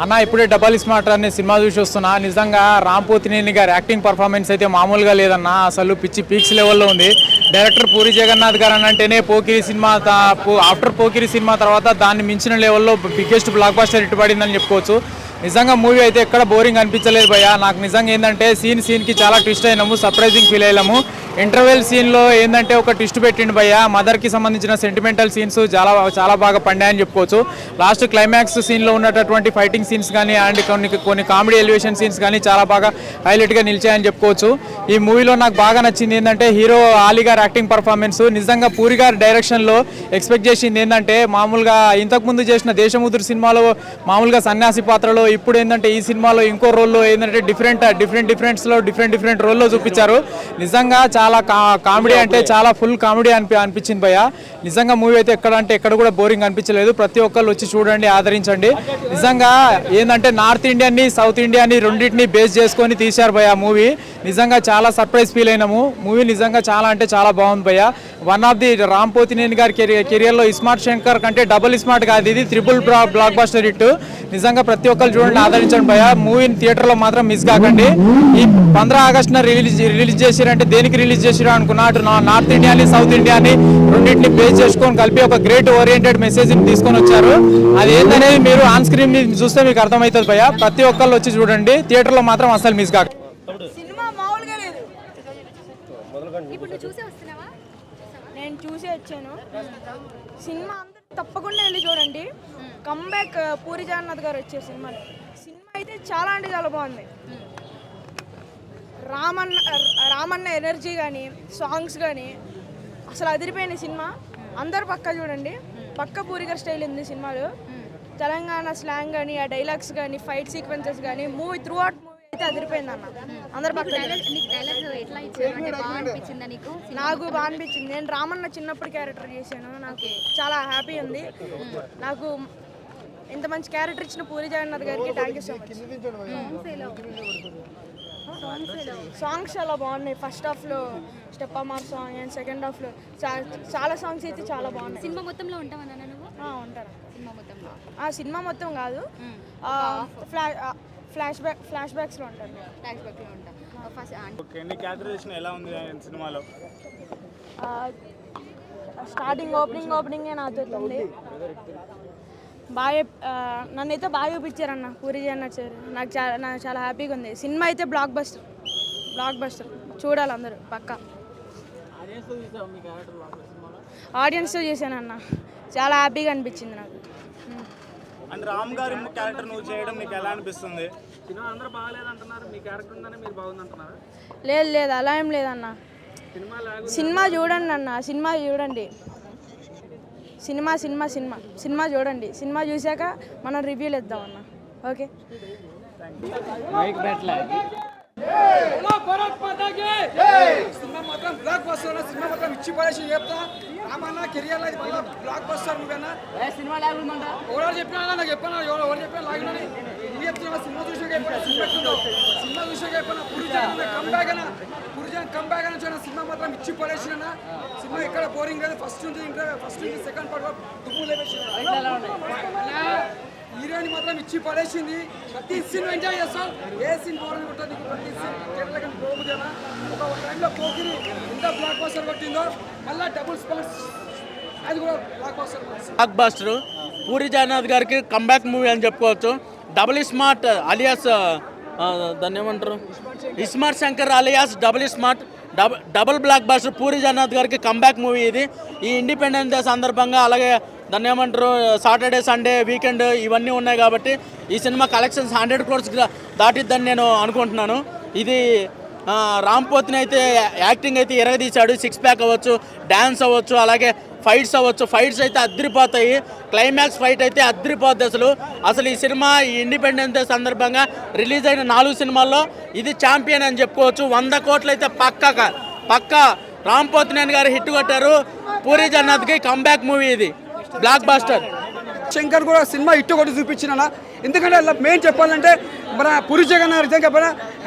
అన్న ఇప్పుడే double smart అనే సినిమా చూసి వస్తున్నా. నిజంగా రామ్ పోతినేని గారి యాక్టింగ్ పర్ఫార్మెన్స్ అయితే మామూలుగా లేదన్న, అసలు పిచ్చి పీక్స్ లెవెల్లో ఉంది. డైరెక్టర్ పూరి జగన్నాథ్ గారు అని అంటేనే Pokiri cinema, after Pokiri cinema తర్వాత దాన్ని మించిన లెవెల్లో బిగ్గెస్ట్ బ్లాక్ బస్టర్ హిట్ పడిందని చెప్పుకోవచ్చు. నిజంగా మూవీ అయితే ఎక్కడ బోరింగ్ అనిపించలేదు భయ్య. నాకు నిజంగా ఏంటంటే సీన్కి చాలా ట్విస్ట్ అయినాము, సర్ప్రైజింగ్ ఫీల్ అయ్యాము. ఇంటర్వెల్ సీన్లో ఏంటంటే ఒక ట్విస్ట్ పెట్టిండు భయ్య. మదర్కి సంబంధించిన సెంటిమెంటల్ సీన్స్ చాలా చాలా బాగా పండాయని చెప్పుకోవచ్చు. లాస్ట్ క్లైమాక్స్ సీన్లో ఉన్నటువంటి ఫైటింగ్ సీన్స్ కానీ అండ్ కొన్ని కామెడీ ఎలివేషన్ సీన్స్ కానీ చాలా బాగా హైలైట్గా నిలిచాయని చెప్పుకోవచ్చు. ఈ మూవీలో నాకు బాగా నచ్చింది ఏంటంటే హీరో ఆలీ గారి యాక్టింగ్ పర్ఫార్మెన్స్. నిజంగా పూరి గారి డైరెక్షన్లో ఎక్స్పెక్ట్ చేసింది ఏంటంటే మామూలుగా ఇంతకుముందు చేసిన దేశముద్రు సినిమాలో మామూలుగా సన్యాసి పాత్రలో, ఇప్పుడు ఏంటంటే ఈ సినిమాలో ఇంకో రోల్లో ఏంటంటే డిఫరెంట్ రోల్లో చూపించారు. నిజంగా చాలా కామెడీ అంటే చాలా ఫుల్ కామెడీ అనిపించింది భయ్య. నిజంగా మూవీ అయితే ఎక్కడ కూడా బోరింగ్ అనిపించలేదు. ప్రతి ఒక్కళ్ళు వచ్చి చూడండి, ఆదరించండి. నిజంగా ఏంటంటే నార్త్ ఇండియాని సౌత్ ఇండియాని రెండింటిని బేస్ చేసుకొని తీశారు భయ్య మూవీ. నిజంగా చాలా సర్ప్రైజ్ ఫీల్ అయినాము. మూవీ నిజంగా చాలా అంటే చాలా బాగుంది భయ్య. One of the Ram Pothineni గారి కెరియర్లో ఇస్మార్ట్ శంకర్ కంటే డబుల్ స్మార్ట్ కాదు, ఇది త్రిబుల్ బ్లాక్ బస్టర్ హిట్. నిజంగా ప్రతి ఒక్కరు చూడండి, ఆదరించండి భయ్య. మూవీని థియేటర్లో మాత్రం మిస్ కాకండి. ఈ 15 ఆగస్టున రిలీజ్ చేసిరంటే దేనికి రిలీజ్ చేసిరా అనుకున్నా, అటు నార్త్ ఇండియాని సౌత్ ఇండియాని రెండింటిని బేస్ చేసుకొని కలిపి ఒక గ్రేట్ ఓరియంటెడ్ మెసేజ్ని తీసుకొని వచ్చారు. అది ఏంటనేది మీరు ఆన్ స్క్రీన్ చూస్తే మీకు అర్థమవుతుంది భయ్య. ప్రతి ఒక్కళ్ళు వచ్చి చూడండి, థియేటర్లో మాత్రం అసలు మిస్ కాక. నేను చూసే వచ్చాను సినిమా, అందరూ తప్పకుండా వెళ్ళి చూడండి. కంబ్యాక్ పూరి జగన్నాథ్ గారు వచ్చే సినిమా అయితే చాలా అంటే చాలా బాగుంది. రామన్న ఎనర్జీ కానీ సాంగ్స్ కానీ అసలు అదిరిపోయిన సినిమా. అందరు పక్కా చూడండి, పక్క పూరి గారి స్టైల్ ఉంది సినిమాలో. తెలంగాణ స్లాంగ్ కానీ, ఆ డైలాగ్స్ కానీ, ఫైట్ సీక్వెన్సెస్ కానీ, మూవీ త్రూ అవుట్ మూవీ అయితే అదిరిపోయింది అన్న. అందరు పక్క నాకు బాగా అనిపించింది. నేను రామన్న చిన్నప్పుడు క్యారెక్టర్ చేశాను, నాకు చాలా హ్యాపీ ఉంది. నాకు ఇంత మంచి క్యారెక్టర్ ఇచ్చిన పూరి జగన్నాథ్ గారికి thank you so much. Songs చాలా బాగున్నాయి. ఫస్ట్ హాఫ్లో స్టెప్ అమార్ సాంగ్ అండ్ సెకండ్ హాఫ్లో చాలా సాంగ్స్ అయితే చాలా బాగున్నాయి. సినిమా మొత్తంలో ఉంటావన్నా నువ్వు? ఉంటాను. సినిమా మొత్తంలో సినిమా మొత్తం కాదు, ఫ్లాష్ బ్యాక్స్లో ఉంటాను. సినిమాలో స్టార్టింగ్ ఓపెనింగ్ నాతో ఉంది బాగా. నన్నైతే బాగా చూపించారన్న పూరి జగన్నాథ్ సార్. నాకు చాలా హ్యాపీగా ఉంది. సినిమా అయితే బ్లాక్ బస్టర్ చూడాలి అందరూ పక్కా. ఆడియన్స్తో చేశానన్న, చాలా హ్యాపీగా అనిపించింది నాకు. అండ్ రామ్ గారి క్యారెక్టర్ నువ్వు చేయడం నీకు ఎలా అనిపిస్తుంది? అందరూ బాగాలేదంటున్నారు, మీ క్యారెక్టర్ ఉందని మీరు బాగుందంటున్నారా? లేదు అలా ఏం లేదన్న. సినిమా చూడండి అన్న, సినిమా చూడండి. సినిమా చూడండి. సినిమా చూశాక మనం రివ్యూలు ఇద్దాం అన్న. ఓకే. సినిమా మాత్రం బ్లాక్ బస్టర్. సినిమా మాత్రం ఇచ్చి పడేసి చెప్తా. రామన్న కెరియర్ అది బ్లాక్ బస్టర్. నువ్వేనా ఎవరు చెప్పినా నాకు చెప్పాను, ఎవరు చెప్పినా లాగినని నువ్వు చెప్తున్నా. సినిమా చూసాక సినిమా చూసాక చెప్పిన పూరి జగన్ కంబ్యాక్ అని సినిమా మాత్రం ఇచ్చి పడేసిన. సినిమా ఎక్కడ బోరింగ్ లేదు. ఫస్ట్ నుంచి సెకండ్ పార్ట్ దుమ్ము లేపేసి హీరోయిన్ మాత్రం ఇచ్చి పడేసింది. ప్రతి సీన్ ఎంజాయ్ చేస్తాం. ఏ సీన్ బోరింగ్ ఉంటుంది ప్రతి సీన్ థియేటర్లకి పోగుదేనా. ఒక టైంలో పోకిరి ఎంత బ్లాక్ బస్టర్ కొట్టిందో మళ్ళీ డబుల్ స్పాట్స్ అది కూడా బ్లాక్ బస్టర్. పూరి జగన్నాథ్ గారికి కంబ్యాక్ మూవీ అని చెప్పుకోవచ్చు. డబుల్ స్మార్ట్ అలియాస్ దాన్ని ఏమంటారు, iSmart Shankar alias double smart double blockbuster. Puri Jagannadh గారికి కంబ్యాక్ మూవీ ఇది. ఈ ఇండిపెండెన్స్ డే సందర్భంగా, అలాగే దాన్ని ఏమంటారు సాటర్డే సండే వీకెండ్ ఇవన్నీ ఉన్నాయి కాబట్టి ఈ సినిమా కలెక్షన్స్ 100 crores దాటిద్దని నేను అనుకుంటున్నాను. ఇది రామ్ పోతిని అయితే యాక్టింగ్ అయితే ఎరగదీశాడు. 6 ప్యాక్ అవ్వచ్చు, డ్యాన్స్ అవ్వచ్చు, అలాగే ఫైట్స్ అవ్వచ్చు. ఫైట్స్ అయితే అద్దరిపోతాయి. క్లైమాక్స్ ఫైట్ అయితే అద్దరిపోద్ది. అసలు ఈ సినిమా ఈ ఇండిపెండెన్స్ డే సందర్భంగా రిలీజ్ అయిన 4 సినిమాల్లో ఇది ఛాంపియన్ అని చెప్పుకోవచ్చు. 100 కోట్లు అయితే పక్కా రామ్ పోతినేని గారు హిట్ కొట్టారు. పూరి జగన్నాథ్కి కంబ్యాక్ మూవీ ఇది, బ్లాక్ బస్టర్. శంకర్ కూడా సినిమా ఇట్టు కొట్టి చూపించిన. ఎందుకంటే మెయిన్ చెప్పాలంటే మన పూరి జగన్ నిజంగా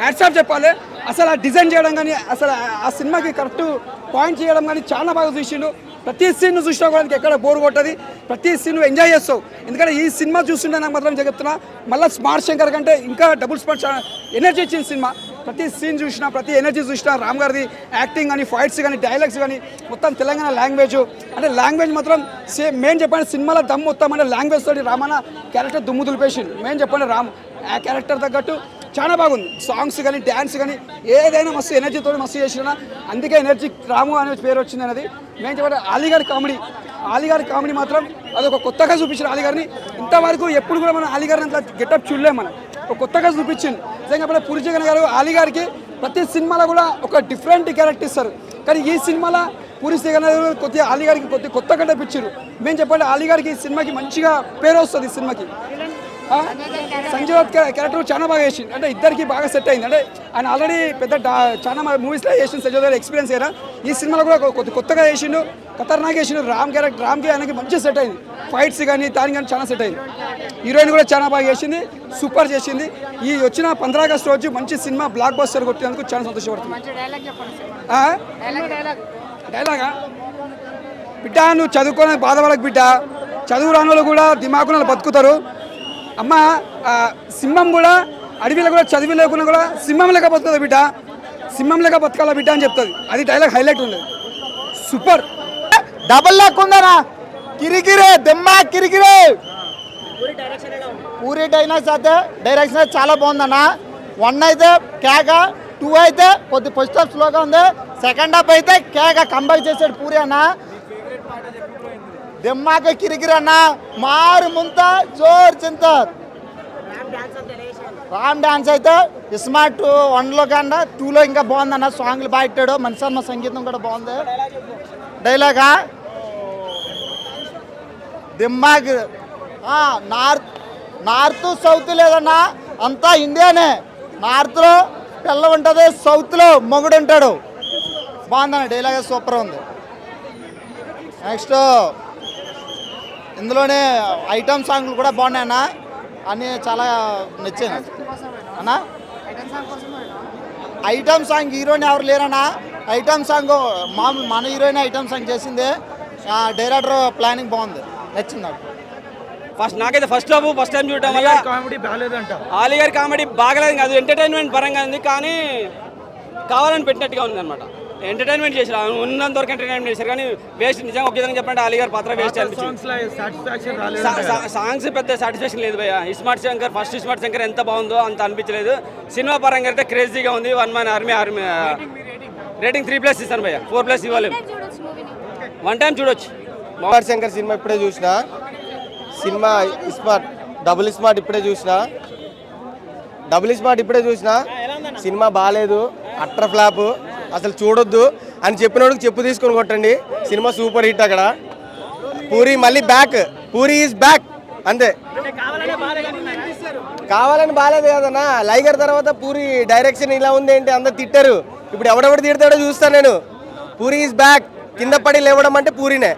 హ్యాట్సాప్ చెప్పాలి. అసలు ఆ డిజైన్ చేయడం కానీ, అసలు ఆ సినిమాకి కరెక్ట్ పాయింట్ చేయడం కానీ చాలా బాగా చూసిండు. ప్రతి సీన్ చూసినా కూడా ఎక్కడ బోర్ కొట్టది, ప్రతి సీన్ ఎంజాయ్ చేస్తావు. ఎందుకంటే ఈ సినిమా చూస్తుంటే నాకు మాత్రం చెప్తున్నా, మళ్ళీ స్మార్ట్ శంకర్ కంటే ఇంకా డబుల్ స్మార్ట్ ఎనర్జీ ఇచ్చిన సినిమా. ప్రతి సీన్ చూసినా, ప్రతి ఎనర్జీ చూసినా, రామ్ గారిది యాక్టింగ్ కానీ, ఫైట్స్ కానీ, డైలాగ్స్ కానీ, మొత్తం తెలంగాణ లాంగ్వేజ్ అంటే లాంగ్వేజ్ మాత్రం సేమ్. మెయిన్ చెప్పండి సినిమాలో దమ్ మొత్తం అంటే లాంగ్వేజ్ తోటి రామన్న క్యారెక్టర్ దుమ్ము దులిపేసింది. మెయిన్ చెప్పండి రామ్ ఆ క్యారెక్టర్ తగ్గట్టు చాలా బాగుంది. సాంగ్స్ కానీ, డ్యాన్స్ కానీ ఏదైనా మస్తు ఎనర్జీతో మస్తు చేసిన, అందుకే ఎనర్జీ రాము అనే పేరు వచ్చింది అనేది. మేము చెప్పండి అలీగారి కామెడీ మాత్రం అదొక కొత్తగా చూపించారు అలీగారిని. ఇంతవరకు ఎప్పుడు కూడా మనం అలీగారిని అంత గెటప్ చూడలేము. మనం ఒక కొత్తగా చూపించింది నిజంగా. పూరి జగన్ గారు అలీగారికి ప్రతి సినిమాలో కూడా ఒక డిఫరెంట్ క్యారెక్టర్ ఇస్తారు. కానీ ఈ సినిమాలో పూరి జగన్ గారు కొద్దిగా అలీగారికి కొత్తగా కనిపించారు. మేము చెప్పండి అలీగారికి ఈ సినిమాకి మంచిగా పేరు వస్తుంది. ఈ సినిమాకి సంజయ్ దత్ క్యారెక్టర్ చాలా బాగా చేసింది. అంటే ఇద్దరికి బాగా సెట్ అయింది. అంటే ఆయన ఆల్రెడీ పెద్ద చాలా మూవీస్లో చేసింది సంజయ్ దత్ ఎక్స్పీరియన్స్ అయినా. ఈ సినిమాలో కూడా కొత్తగా చేసిండు, ఖతర్నాక్ చేసిండు. రామ్కి ఆయనకి మంచిగా సెట్ అయింది. ఫైట్స్ కానీ దానికి కానీ చాలా సెట్ అయింది. హీరోయిన్ కూడా చాలా బాగా చేసింది, సూపర్ చేసింది. ఈ వచ్చిన 15 ఆగస్టు రోజు మంచి సినిమా బ్లాక్ బస్టర్ కొట్టినందుకు చాలా సంతోషపడుతుంది. డైలాగా బిడ్డ నువ్వు చదువుకోని బాధపడకు బిడ్డ, చదువు రాని వాళ్ళు కూడా దిమాకులు బతుకుతారు. అమ్మ సింహం కూడా అడవిలో కూడా చదివి లేకుండా కూడా సింహం లెక్క బతుకుతుంది బిడ్డ, సింహం లెక్క బతకాల బిడ్డ అని చెప్తుంది. అది డైలాగ్ హైలైట్ ఉండదు, సూపర్. డబల్ లాక్ ఉందనా, కిరికిరే దిమ్మా కిరికిరే. పూరి డైలాగ్స్ అయితే డైరెక్షన్ చాలా బాగుందన్న. 1 అయితే కేక, 2 అయితే కొద్ది ఫస్ట్ హాఫ్ స్లోగా ఉంది, సెకండ్ హాఫ్ అయితే కేక కంబ్యాక్ చేసాడు పూరి అన్న. దిమ్మాక కిరికిరి అన్న, మారు ముంత జోర్ చింత. రామ్ డాన్స్ అయితే స్మార్ట్ 1లో కన్నా 2లో ఇంకా బాగుందన్న. సాంగ్లు బాగా ఇట్టాడు, మనిషి సంగీతం కూడా బాగుంది. డైలాగా దిమ్మాగ్ నార్త్ సౌత్ లేదన్నా, అంతా ఇండియానే. నార్త్లో పిల్ల ఉంటుంది, సౌత్లో మొగుడు ఉంటాడు. బాగుందన్న డైలాగ్, సూపర్ ఉంది. నెక్స్ట్ ఇందులోనే ఐటమ్ సాంగ్లు కూడా బాగున్నాయన్న, అన్నీ చాలా నచ్చాయి అన్న. ఐటమ్ సాంగ్ హీరోయిన్ ఎవరు లేరన్నా, ఐటమ్ సాంగ్ మామూలు మన హీరోయిన్ ఐటమ్ సాంగ్ చేసిందే. డైరెక్టర్ ప్లానింగ్ బాగుంది, నచ్చింది నాకు. నాకైతే ఫస్ట్ టైం చూడటం వల్ల కామెడీ బాగాలేదంట. ఆలీ గారి కామెడీ బాగలేదు కాదు, ఎంటర్టైన్మెంట్ పరంగా ఉంది, కానీ కావాలని పెట్టినట్టుగా ఉంది అనమాట. ఎంటర్టైన్మెంట్ చేశారు, ఉన్నంత వరకు ఎంటర్టైన్మెంట్ చేశారు, కానీ వేస్ట్. నిజంగా ఒక విధంగా చెప్పంటే అలీ గారి పాత్ర వేస్ట్ అనిపించింది. సాంగ్స్ పెద్ద సాటిస్ఫాక్షన్ లేదు భయ్య. Smart Shankar first smart Shankar ఎంత బాగుందో అంత అనిపించలేదు. సినిమా పరంగా అయితే క్రేజీగా ఉంది. 1 Man Army రేటింగ్ 3+ ఇస్తాను భయ్య, 4+ ఇవ్వలేము. 1 టైం చూడొచ్చు. స్మార్ట్ శంకర్ సినిమా ఇప్పుడే చూసిన, సినిమా స్మార్ట్ డబుల్ స్మార్ట్ ఇప్పుడే చూసిన, సినిమా బాగాలేదు, అట్టర్ ఫ్లాప్, అసలు చూడొద్దు అని చెప్పినోడికి చెప్పు తీసుకొని కొట్టండి. Cinema super hit. అక్కడ పూరి మళ్ళీ బ్యాక్, పూరి ఈజ్ బ్యాక్ అంతే. కావాలని బాగాలేదు కదన్నా. లైగర్ తర్వాత పూరి డైరెక్షన్ ఇలా ఉంది ఏంటి, అందరు తిట్టారు. ఇప్పుడు ఎవడెవడు తిడతాడో చూస్తాను నేను. పూరి ఈజ్ బ్యాక్, కింద పడి లేవడం అంటే పూరినే.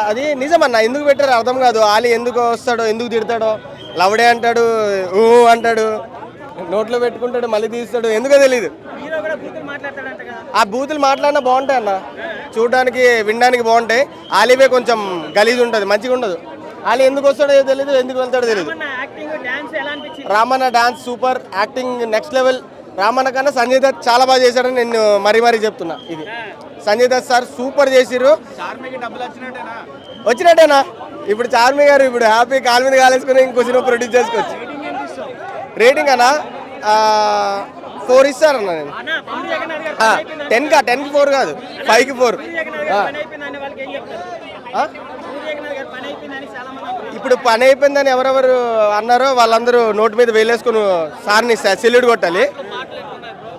అది నిజమన్నా, ఎందుకు పెట్టారు అర్థం కాదు. ఆలీ ఎందుకు వస్తాడో, ఎందుకు తిడతాడో, లవడే అంటాడు, ఊ అంటాడు, నోట్లో పెట్టుకుంటాడు, మళ్ళీ తీస్తాడు, ఎందుకో తెలీదు. ఆ బూతులు మాట్లాడినా బాగుంటాయి అన్న, చూడడానికి వినడానికి బాగుంటాయి. ఆలీవే కొంచెం గలీజ్ ఉంటుంది, మంచిగా ఉండదు. ఆలీ ఎందుకు వస్తాడో తెలీదు, ఎందుకు వెళ్తాడో తెలీదు. Ramanna dance super, acting next level. Ramanna కన్నా సంజయ్ దత్ చాలా బాగా చేశాడని నేను మరీ చెప్తున్నా. ఇది సంజయ్ దత్ సార్ సూపర్ చేసిర్రు. వచ్చినట్టేనా ఇప్పుడు చార్మి గారు ఇప్పుడు హ్యాపీ కాలు మీద కాలేసుకుని ఇంకో సినిమా ప్రొడ్యూస్ చేసుకోవచ్చు. రేటింగ్ అన్నా 4 ఇస్తారన్నా నేను. 10కి 4 కాదు, 5కి 4. ఇప్పుడు పని అయిపోయిందని ఎవరెవరు అన్నారో వాళ్ళందరూ నోటి మీద వేలేసుకుని సార్ని సెల్యూట్ కొట్టాలి.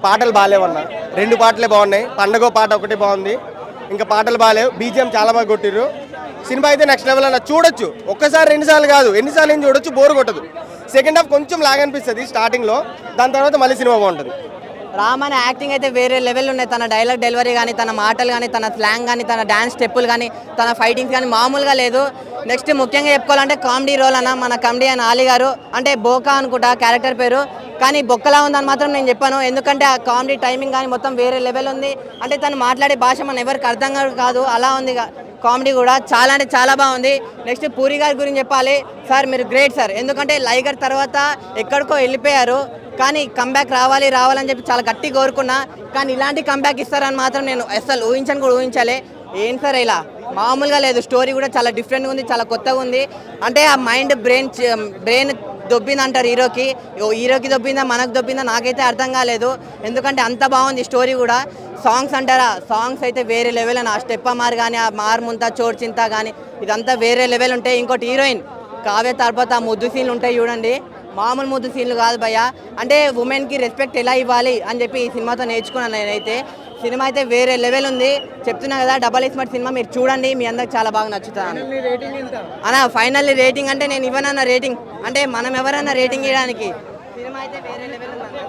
పాటలు బాగాలేవన్నా, 2 పాటలే బాగున్నాయి. పండగో పాట ఒకటి బాగుంది, ఇంకా పాటలు బాగాలేవు. బీజిఎం చాలా బాగా కొట్టిర్రు. సినిమా అయితే నెక్స్ట్ లెవెల్ అన్న, చూడొచ్చు. ఒక్కసారి 2 సార్లు కాదు, ఎన్నిసార్లు ఏం చూడొచ్చు, బోర్ కొట్టదు. సెకండ్ హాఫ్ కొంచెం లాగ్ అనిపిస్తుంది స్టార్టింగ్లో, దాని తర్వాత మళ్ళీ సినిమా బాగుంటుంది. రామన్ యాక్టింగ్ అయితే వేరే లెవెల్ ఉన్నాయి. తన డైలాగ్ డెలివరీ కానీ, తన మాటలు కానీ, తన స్లాంగ్ కానీ, తన డ్యాన్స్ స్టెప్పులు కానీ, తన ఫైటింగ్స్ కానీ మామూలుగా లేదు. నెక్స్ట్ ముఖ్యంగా చెప్పుకోవాలంటే కామెడీ రోల్ అన్న, మన కామెడీ అయిన ఆలీ గారు అంటే బోకా అనుకుంటా క్యారెక్టర్ పేరు. కానీ బొక్కలా ఉందని మాత్రం నేను చెప్పాను. ఎందుకంటే ఆ కామెడీ టైమింగ్ కానీ మొత్తం వేరే లెవెల్ ఉంది. అంటే తను మాట్లాడే భాష మన ఎవరికి అర్థం కాదు అలా ఉంది. కామెడీ కూడా చాలా అంటే చాలా బాగుంది. నెక్స్ట్ పూరి గారి గురించి చెప్పాలి. సార్ మీరు గ్రేట్ సార్, ఎందుకంటే లైగర్ తర్వాత ఎక్కడికో వెళ్ళిపోయారు, కానీ కంబ్యాక్ రావాలని చెప్పి చాలా గట్టి కోరుకున్నా. కానీ ఇలాంటి కంబ్యాక్ ఇస్తారని మాత్రం నేను అసలు ఊహించలే. ఏం సార్ ఇలా మామూలుగా లేదు. స్టోరీ కూడా చాలా డిఫరెంట్గా ఉంది, చాలా కొత్తగా ఉంది. అంటే ఆ మైండ్ బ్రెయిన్ దొబ్బింది అంటారు హీరోకి దొబ్బిందా మనకు దొబ్బిందా నాకైతే అర్థం కాలేదు. ఎందుకంటే అంత బాగుంది స్టోరీ కూడా. సాంగ్స్ అంటారా, సాంగ్స్ అయితే వేరే లెవెల్ అని. ఆ స్టెప్ మార్ కానీ, ఆ మార్ముంతా చోడ్చింతా కానీ ఇదంతా వేరే లెవెల్ ఉంటాయి. ఇంకోటి హీరోయిన్ కావ్య తర్వాత ఆ ముద్దు సీన్లు ఉంటాయి చూడండి, మామూలు ముద్దు సీన్లు కాదు భయ్య. అంటే ఉమెన్కి రెస్పెక్ట్ ఎలా ఇవ్వాలి అని చెప్పి ఈ సినిమాతో నేర్చుకున్నాను నేనైతే. సినిమా అయితే వేరే లెవెల్ ఉంది. చెప్తున్నా కదా, డబల్ స్మార్ట్ సినిమా మీరు చూడండి, మీ అందరికి చాలా బాగా నచ్చుతుంది అన్న. ఫైనల్లీ రేటింగ్ అంటే నేను ఇవ్వనన్న రేటింగ్, అంటే మనం ఎవరన్నా రేటింగ్ ఇవ్వడానికి. సినిమా అయితే వేరే లెవెల్ ఉంది.